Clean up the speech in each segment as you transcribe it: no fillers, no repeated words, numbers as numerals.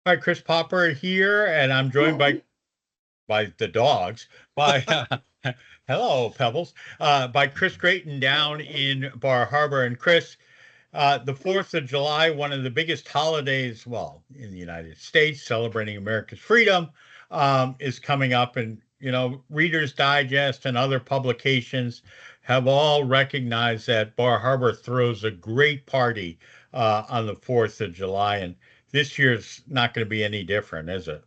Hi, Chris Popper here, and I'm joined by the dogs. By hello, Pebbles. By Chris Graten down in Bar Harbor. And Chris, the 4th of July, one of the biggest holidays, well, in the United States, celebrating America's freedom, is coming up. And, Reader's Digest and other publications have all recognized that Bar Harbor throws a great party on the 4th of July. And this year's not going to be any different, is it?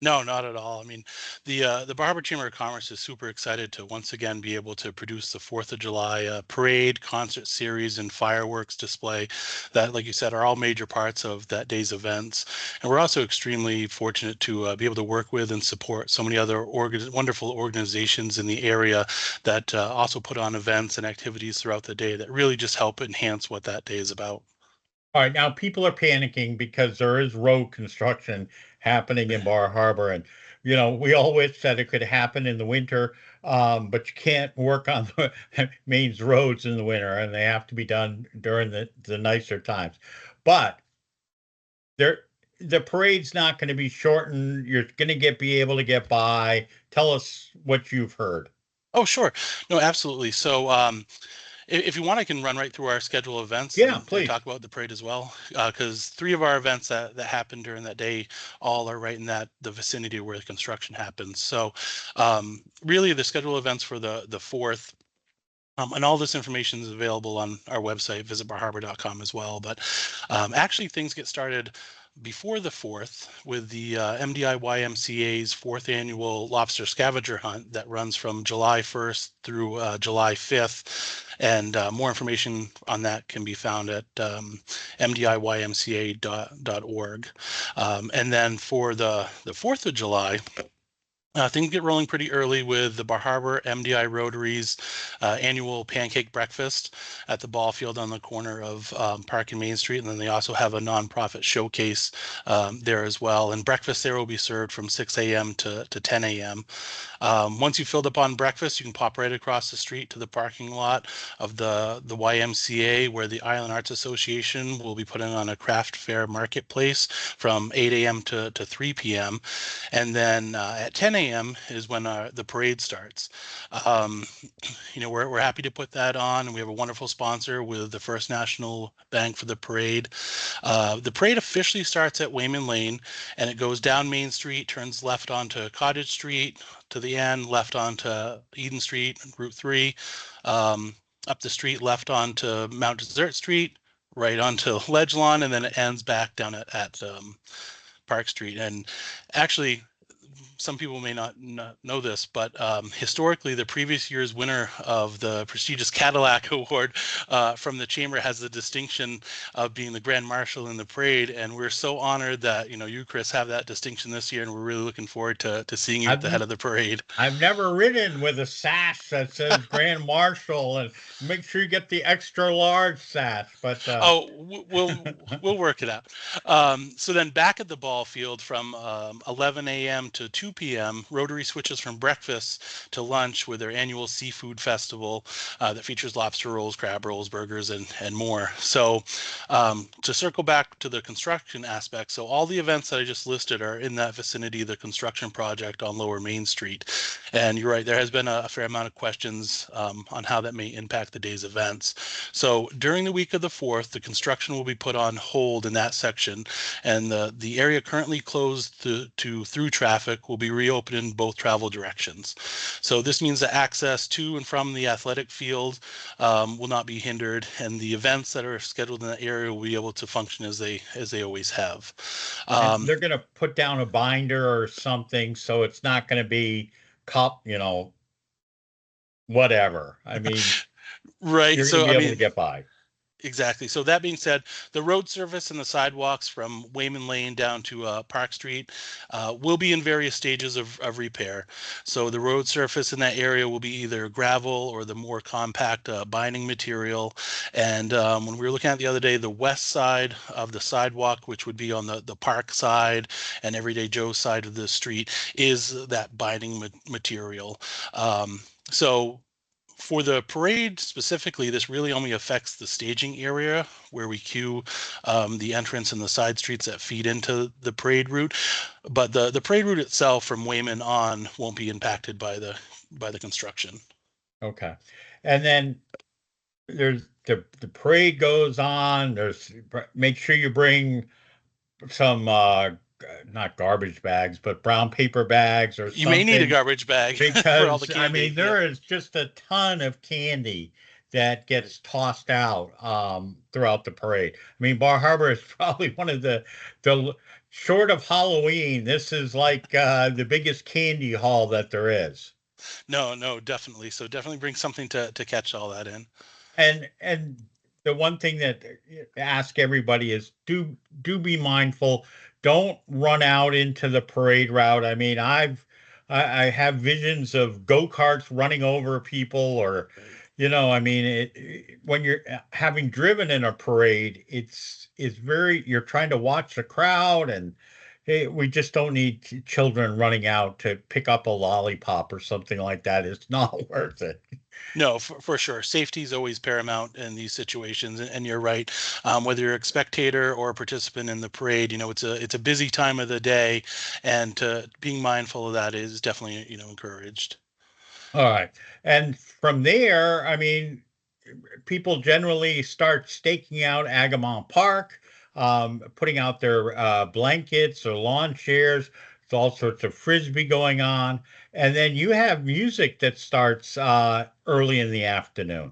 No, not at all. I mean, the Bar Harbor Chamber of Commerce is super excited to once again be able to produce the Fourth of July parade, concert series, and fireworks display that, like you said, are all major parts of that day's events. And we're also extremely fortunate to be able to work with and support so many other wonderful organizations in the area that also put on events and activities throughout the day that really just help enhance what that day is about. All right, now people are panicking because there is road construction happening in Bar Harbor, and we all wish that it could happen in the winter, but you can't work on the mains roads in the winter, and they have to be done during the nicer times. But there, the parade's not going to be shortened. You're going to be able to get by. Tell us what you've heard. Oh, sure. No, absolutely. So, if you want, I can run right through our schedule of events Yeah, and please. talk about the parade as well, because three of our events that happened during that day all are right in the vicinity where the construction happens. So, really, the schedule of events for the fourth. And all this information is available on our website, visitbarharbor.com as well. But actually, things get started before the 4th with the MDI YMCA's fourth annual lobster scavenger hunt that runs from July 1st through July 5th. And more information on that can be found at mdiymca.org. And then for the 4th of July, things get rolling pretty early with the Bar Harbor MDI Rotary's annual pancake breakfast at the ball field on the corner of Park and Main Street. And then they also have a nonprofit showcase there as well. And breakfast there will be served from 6 a.m. to 10 a.m. Once you've filled up on breakfast, you can pop right across the street to the parking lot of the YMCA, where the Island Arts Association will be putting on a craft fair marketplace from 8 a.m. to 3 p.m. And then at 10 a.m. is when the parade starts. Um, we're happy to put that on, and we have a wonderful sponsor with the First National Bank for the parade. The parade officially starts at Wayman Lane, and it goes down Main Street, turns left onto Cottage Street to the end, left onto Eden Street, Route 3, up the street, left onto Mount Desert Street, right onto Ledge Lawn, and then it ends back down at Park Street. And actually, some people may not know this, but historically, the previous year's winner of the prestigious Cadillac Award from the Chamber has the distinction of being the Grand Marshal in the parade. And we're so honored that, you, Chris, have that distinction this year. And we're really looking forward to seeing you at the I've head of the parade. I've never ridden with a sash that says Grand Marshal, and make sure you get the extra large sash. But Oh, we'll work it out. So then back at the ball field from 11 a.m. to 2 p.m., Rotary switches from breakfast to lunch with their annual seafood festival that features lobster rolls, crab rolls, burgers, and more. So to circle back to the construction aspect, so all the events that I just listed are in that vicinity, the construction project on Lower Main Street. And you're right, there has been a fair amount of questions on how that may impact the day's events. So during the week of the 4th, the construction will be put on hold in that section, and the area currently closed to through traffic will be reopened in both travel directions. So this means that access to and from the athletic field will not be hindered, and the events that are scheduled in that area will be able to function as they always have. and Um, they're going to put down a binder or something, so it's not going to be cup, whatever. I mean, right. you're going to So be I able to mean, get by. exactly. So that being said, the road surface and the sidewalks from Wayman Lane down to Park Street will be in various stages of repair. So the road surface in that area will be either gravel or the more compact binding material. And when we were looking at the other day, the west side of the sidewalk, which would be on the park side and Everyday Joe's side of the street, is that binding material. So For the parade specifically, this really only affects the staging area where we queue the entrance and the side streets that feed into the parade route. But the parade route itself from Wayman on won't be impacted by the construction. Okay. And then there's the parade goes on. There's make sure you bring some not garbage bags, but brown paper bags or You may need a something garbage bag for all the because I candy. mean Yep. there is just a ton of candy that gets tossed out throughout the parade. I mean Bar Harbor is probably one of the short of Halloween. This is like the biggest candy haul that there is. No, no, definitely. So definitely bring something to catch all that in. And the one thing that ask everybody is do be mindful. Don't run out into the parade route. I mean, I have visions of go-karts running over people or Right. I mean when you're having driven in a parade, it's very you're trying to watch the crowd and hey, we just don't need children running out to pick up a lollipop or something like that. It's not worth it. No, for sure. Safety is always paramount in these situations, and you're right. Whether you're a spectator or a participant in the parade, it's a busy time of the day, and being mindful of that is definitely encouraged. All right. And from there, I mean, people generally start staking out Agamemnon Park, putting out their blankets or lawn chairs. There's all sorts of frisbee going on. And then you have music that starts early in the afternoon.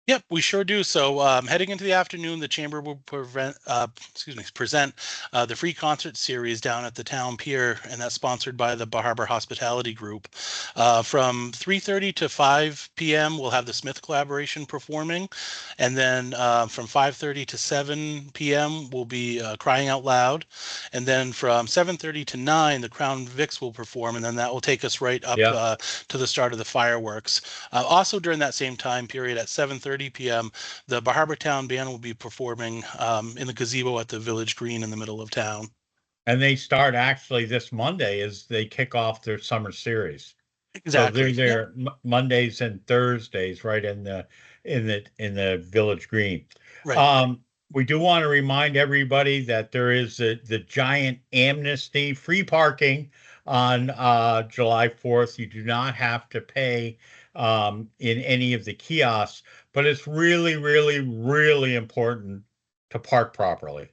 Yep, we sure do. So, heading into the afternoon, the chamber will present the free concert series down at the town pier, and that's sponsored by the Bar Harbor Hospitality Group. From 3:30 to 5 p.m., we'll have the Smith collaboration performing, and then from 5:30 to 7 p.m., we'll be crying out loud, and then from 7:30 to 9, the Crown Vics will perform, and then that will take us right up Yeah. to the start of the fireworks. Also during that same time period at 7:30 p.m., the Bar Harbor Town Band will be performing in the gazebo at the Village Green in the middle of town. And they start actually this Monday as they kick off their summer series. So they're Exactly. Yep. there Mondays and Thursdays, right in the Village Green. Right. Um, we do want to remind everybody that there is the giant amnesty, free parking on July 4th. You do not have to pay in any of the kiosks, but it's really, really, really important to park properly.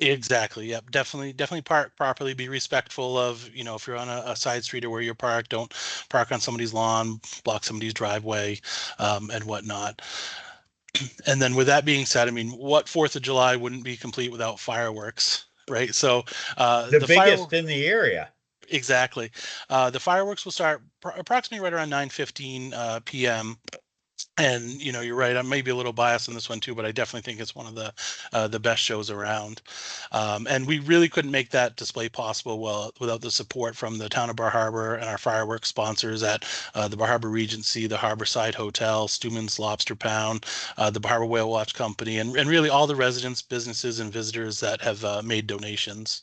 Exactly. Yep. Definitely park properly. Be respectful of, if you're on a side street or where you're parked, don't park on somebody's lawn, block somebody's driveway, and whatnot. And then with that being said, I mean, what 4th of July wouldn't be complete without fireworks, right? So The the biggest fireworks. in the area. Exactly. The fireworks will start approximately right around 9:15 p.m. And you're right. I may be a little biased on this one too, but I definitely think it's one of the best shows around. And we really couldn't make that display possible without the support from the town of Bar Harbor and our fireworks sponsors at the Bar Harbor Regency, the Harborside Hotel, Stewman's Lobster Pound, the Bar Harbor Whale Watch Company, and really all the residents, businesses, and visitors that have made donations.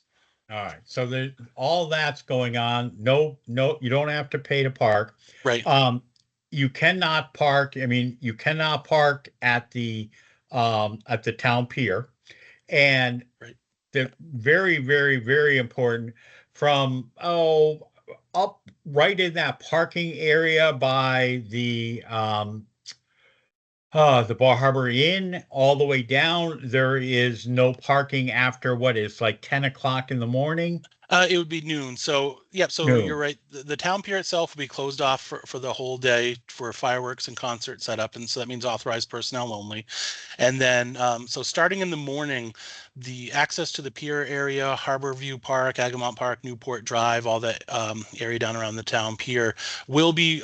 All right. So all that's going on. No, no, you don't have to pay to park. Right. Um, you cannot park. I mean, you cannot park at the town pier. And Right. the very, very, very important from up right in that parking area by the Bar Harbor Inn all the way down. There is no parking after what is like 10 o'clock in the morning. It would be noon. So, yep. So you're Noon. right. The town pier itself will be closed off for the whole day for fireworks and concert setup, and so that means authorized personnel only. And then, so starting in the morning, the access to the pier area, Harbor View Park, Agamemnon Park, Newport Drive, all that area down around the town pier will be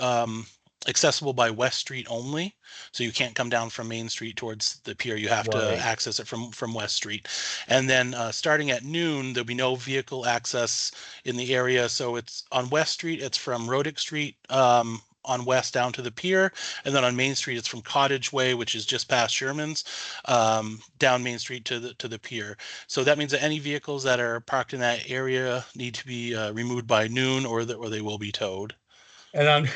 accessible by West Street only. So you can't come down from Main Street towards the pier. You have to Right. access it from West Street. And then starting at noon, there'll be no vehicle access in the area. So it's on West Street, it's from Rodick Street on west down to the pier, and then on Main Street it's from Cottage Way, which is just past Sherman's, down Main Street to the pier. So that means that any vehicles that are parked in that area need to be removed by noon, or they will be towed. And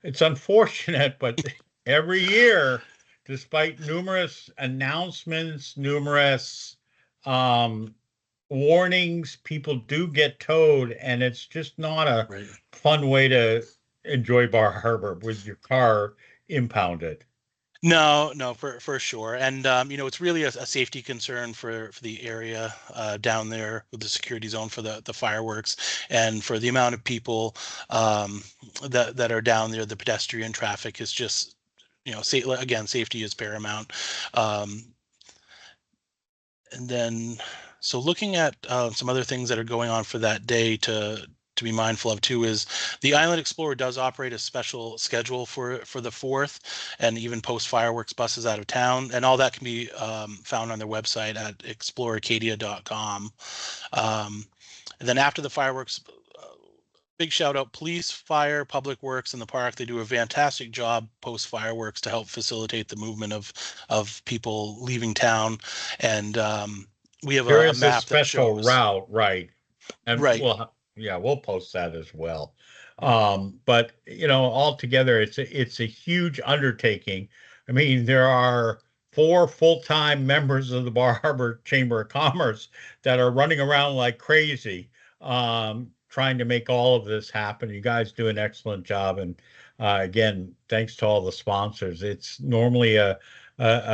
it's unfortunate, but every year, despite numerous announcements, numerous um, warnings, people do get towed, and it's just not a Right. fun way to enjoy Bar Harbor with your car impounded. No, no, for sure. And it's really a safety concern for the area down there with the security zone for the fireworks and for the amount of people that are down there. The pedestrian traffic is just, again, safety is paramount. Um, and then, so looking at some other things that are going on for that day to be mindful of too is the Island Explorer does operate a special schedule for the 4th, and even post fireworks buses out of town, and all that can be found on their website at exploreacadia.com. And then after the fireworks, big shout out police, fire, public works, and the park. They do a fantastic job post fireworks to help facilitate the movement of people leaving town. And we have There a is a map that special shows. route, right? And Right. yeah, we'll post that as well. But altogether, it's a huge undertaking. I mean, there are four full-time members of the Bar Harbor Chamber of Commerce that are running around like crazy, trying to make all of this happen. You guys do an excellent job, and again, thanks to all the sponsors. It's normally a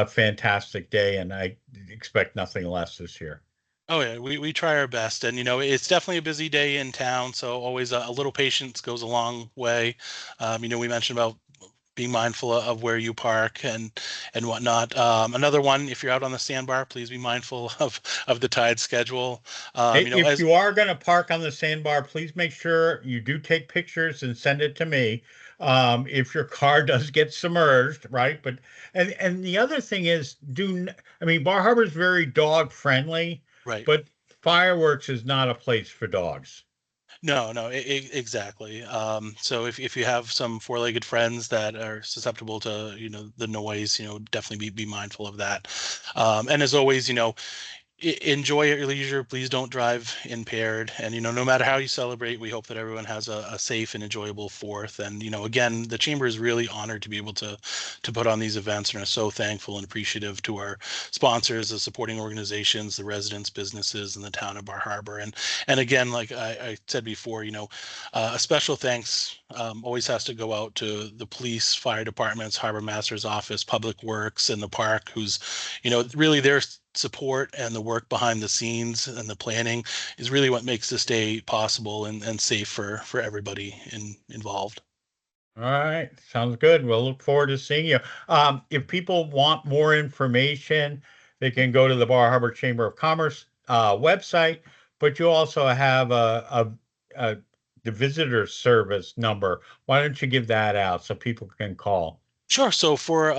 fantastic day, and I expect nothing less this year. Oh yeah, we try our best, and it's definitely a busy day in town. So always a little patience goes a long way. We mentioned about being mindful of where you park and whatnot. Another one, if you're out on the sandbar, please be mindful of the tide schedule. If As you are going to park on the sandbar, please make sure you do take pictures and send it to me. If your car does get submerged, right? But and the other thing is, I mean, Bar Harbor is very dog friendly, right. but fireworks is not a place for dogs. No, no, exactly. So if you have some four-legged friends that are susceptible to the noise, definitely be mindful of that. And as always, enjoy at your leisure. Please don't drive impaired. And no matter how you celebrate, we hope that everyone has a safe and enjoyable 4th. And again, the chamber is really honored to be able to put on these events, and are so thankful and appreciative to our sponsors, the supporting organizations, the residents, businesses, and the town of Bar Harbor. And again, like I said before, a special thanks always has to go out to the police, fire departments, harbor master's office, public works, and the park, who's really their support and the work behind the scenes and the planning is really what makes this day possible and safe for everybody involved. All right, sounds good. We'll look forward to seeing you. If people want more information, they can go to the Bar Harbor Chamber of Commerce website, but you also have a the visitor service number. Why don't you give that out so people can call? Sure. So for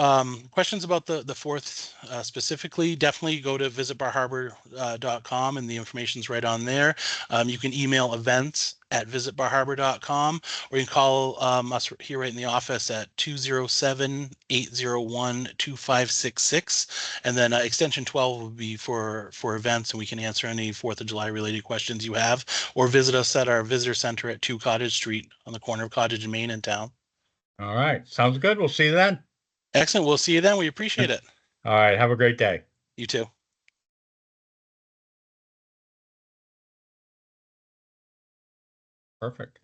questions about the 4th specifically, definitely go to visitbarharbor.com, and the information's right on there. You can email events@visitbarharbor.com, or you can call us here right in the office at 207-801-2566. And then extension 12 will be for events, and we can answer any 4th of July related questions you have, or visit us at our visitor center at 2 Cottage Street on the corner of Cottage and Main in town. All right, sounds good. We'll see you then. Excellent. We'll see you then. We appreciate it. All right, have a great day. You too. Perfect.